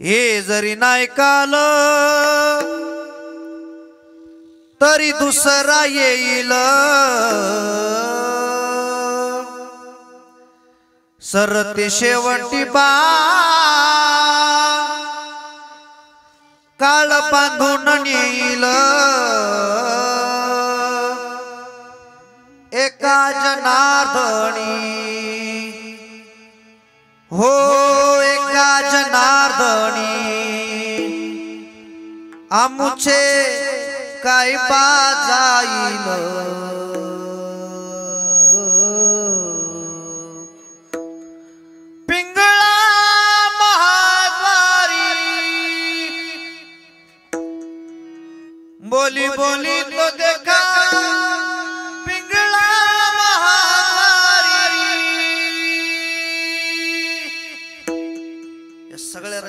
हे जरी नाही काल तरी दुसरा येईल, सरते शेवटी बा काळ बांधून नेईल। एका जनार्दनी हो एका जनार्दनी आमुचे काय बाजाईल। पिंगळा महाद्वारी बोली बोली तो देखा पिंगळा महाद्वारी। या सगळ्या